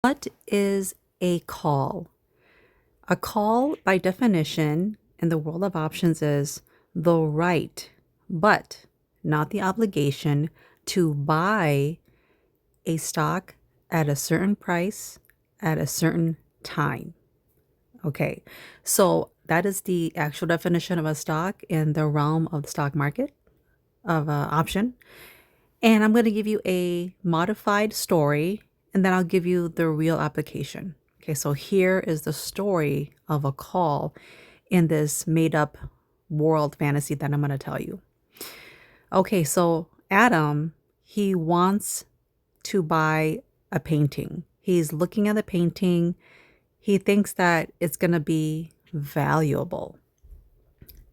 What is a call? A call, by definition, in the world of options is the right, but not the obligation to buy a stock at a certain price at a certain time. Okay, so that is the actual definition of a stock in the realm of the stock market of option. And I'm going to give you a modified story and then I'll give you the real application. Okay, so here is the story of a call in this made up world fantasy that I'm going to tell you. Okay, so Adam, he wants to buy a painting. He's looking at the painting. He thinks that it's going to be valuable.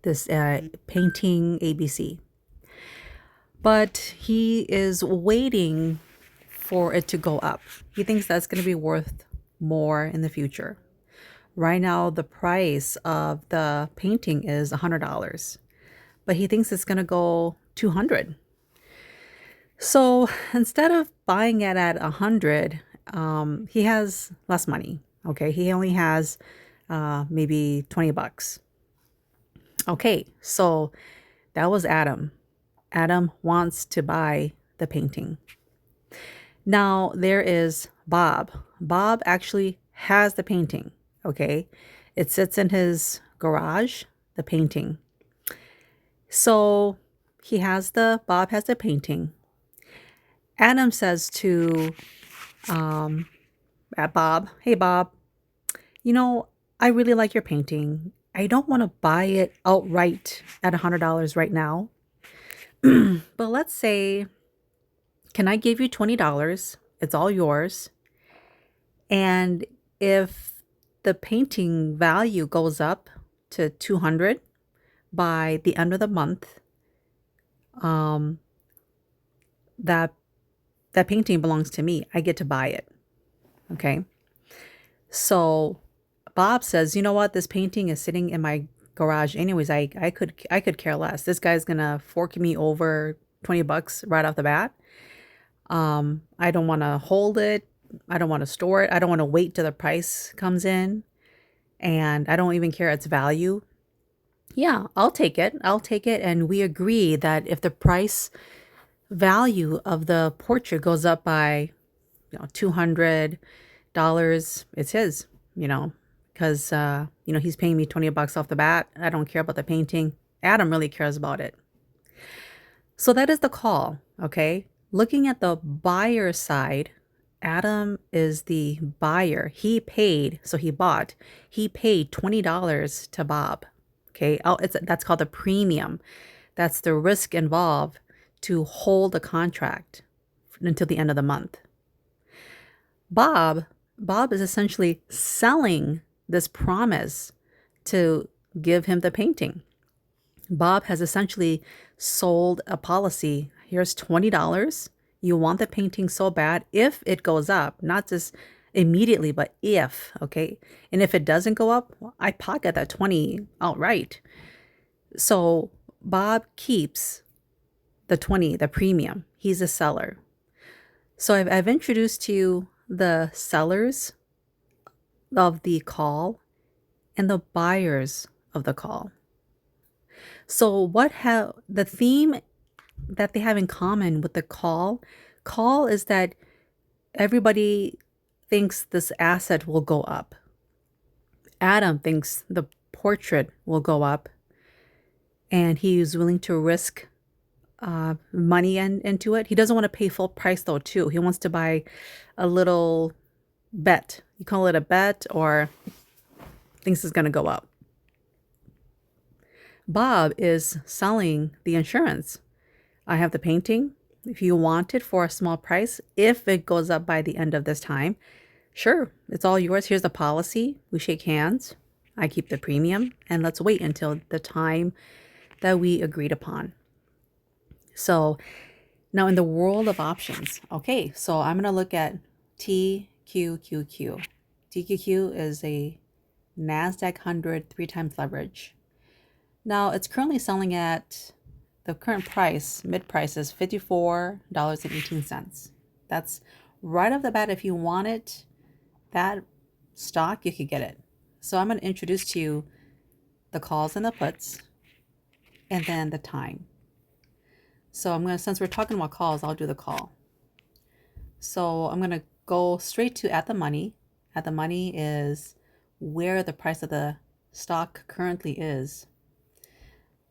This painting ABC. But he is waiting for it to go up. He thinks that's going to be worth more in the future. Right now, the price of the painting is $100, but he thinks it's going to go 200. So instead of buying it at 100, he has less money. Okay, he only has maybe 20 bucks. Okay, so that was Adam. Adam wants to buy the painting. Now there is Bob. Bob actually has the painting. Okay. It sits in his garage, the painting. So Bob has the painting. Adam says to Bob, hey, Bob, I really like your painting. I don't want to buy it outright at $100 right now. But let's say, can I give you $20? It's all yours. And if the painting value goes up to 200 by the end of the month, um, that that painting belongs to me. I get to buy it. Okay. So Bob says, you know what? This painting is sitting in my garage anyways. I could care less. This guy's gonna fork me over 20 bucks right off the bat. I don't want to hold it. I don't want to store it. I don't want to wait till the price comes in. And I don't even care its value. Yeah, I'll take it. I'll take it. And we agree that if the price value of the portrait goes up by, $200, it's his, because, he's paying me 20 bucks off the bat. I don't care about the painting. Adam really cares about it. So that is the call. Okay. Looking at the buyer side, Adam is the buyer. He paid, so he bought. He paid $20 to Bob. Okay, that's called a premium. That's the risk involved to hold a contract until the end of the month. Bob is essentially selling this promise to give him the painting. Bob has essentially sold a policy. Here's $20. You want the painting so bad. If it goes up, not just immediately, but if, okay? And if it doesn't go up, well, I pocket that 20 outright. So Bob keeps the 20, the premium. He's a seller. So I've introduced to you the sellers of the call and the buyers of the call. So the theme that they have in common with the call is that everybody thinks this asset will go up. Adam thinks the portrait will go up, and he is willing to risk money into it. He doesn't want to pay full price though, too. He wants to buy a little bet. You call it a bet, or thinks it's going to go up. Bob is selling the insurance. I have the painting. If you want it for a small price, if it goes up by the end of this time, sure, it's all yours. Here's the policy. We shake hands. I keep the premium, and let's wait until the time that we agreed upon. So now in the world of options, okay, so I'm going to look at TQQQ. TQQ is a NASDAQ 100 3 times leverage. Now it's currently selling at the current price, mid price is $54.18. That's right off the bat. If you want it, that stock, you could get it. So I'm going to introduce to you the calls and the puts, and then the time. So I'm going to, since we're talking about calls, I'll do the call. So I'm going to go straight to at the money. At the money is where the price of the stock currently is.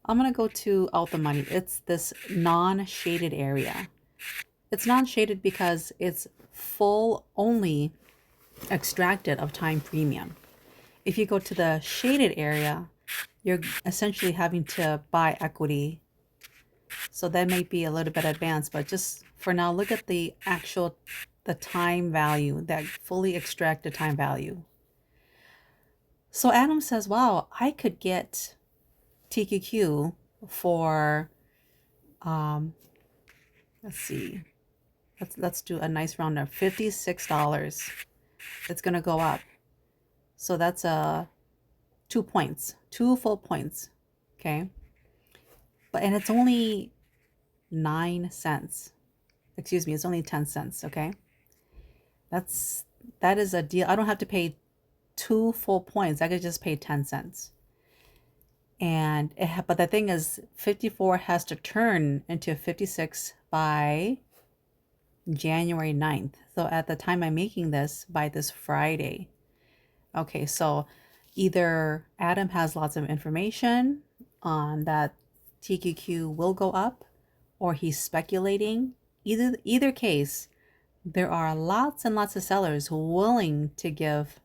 I'm going to go to out the money. It's this non-shaded area. It's non-shaded because it's full only extracted of time premium. If you go to the shaded area, you're essentially having to buy equity. So that may be a little bit advanced, but just for now, look at the actual, the time value, that fully extracted time value. So Adam says, wow, I could get TQQ for, let's see, let's do a nice round of $56. It's going to go up. So that's 2 points, 2 full points. Okay. And it's only 9 cents. Excuse me, it's only 10 cents. Okay. That is a deal. I don't have to pay 2 full points. I could just pay 10 cents. And but the thing is, 54 has to turn into 56 by January 9th. So at the time I'm making this, by this Friday. Okay, so either Adam has lots of information on that TQQ will go up, or he's speculating. Either case, there are lots and lots of sellers willing to give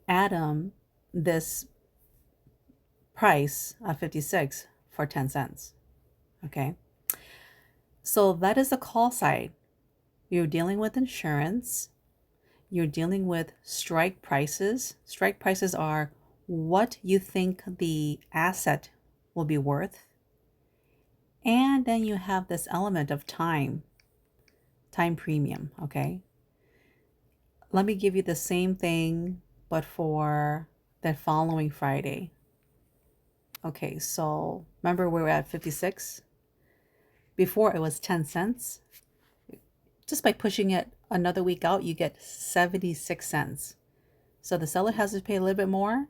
Adam this price of 56 for 10 cents. Okay. So that is the call side. You're dealing with insurance. You're dealing with strike prices. Strike prices are what you think the asset will be worth. And then you have this element of time premium. Okay. Let me give you the same thing, but for the following Friday. Okay, so remember we were at 56? Before it was 10 cents. Just by pushing it another week out, you get 76 cents. So the seller has to pay a little bit more,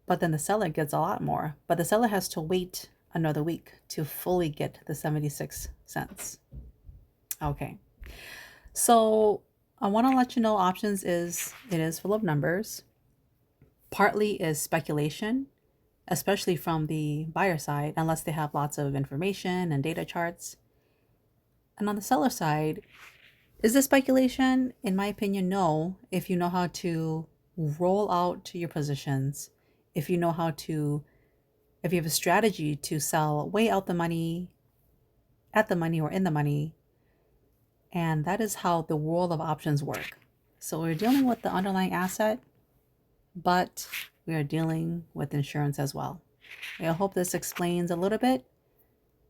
but then the seller gets a lot more. But the seller has to wait another week to fully get the 76 cents. Okay, so I want to let you know options is, it is full of numbers. Partly is speculation, especially from the buyer side, unless they have lots of information and data charts. And on the seller side, is this speculation? In my opinion, no. If you know how to roll out your positions, if you know how to, if you have a strategy to sell way out the money, at the money, or in the money, and that is how the world of options work. So we're dealing with the underlying asset, but we are dealing with insurance as well. I hope this explains a little bit.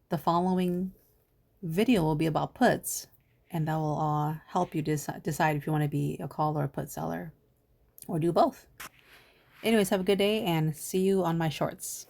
The following video will be about puts, and that will help you decide if you want to be a call or a put seller, or do both. Anyways, have a good day and see you on my shorts.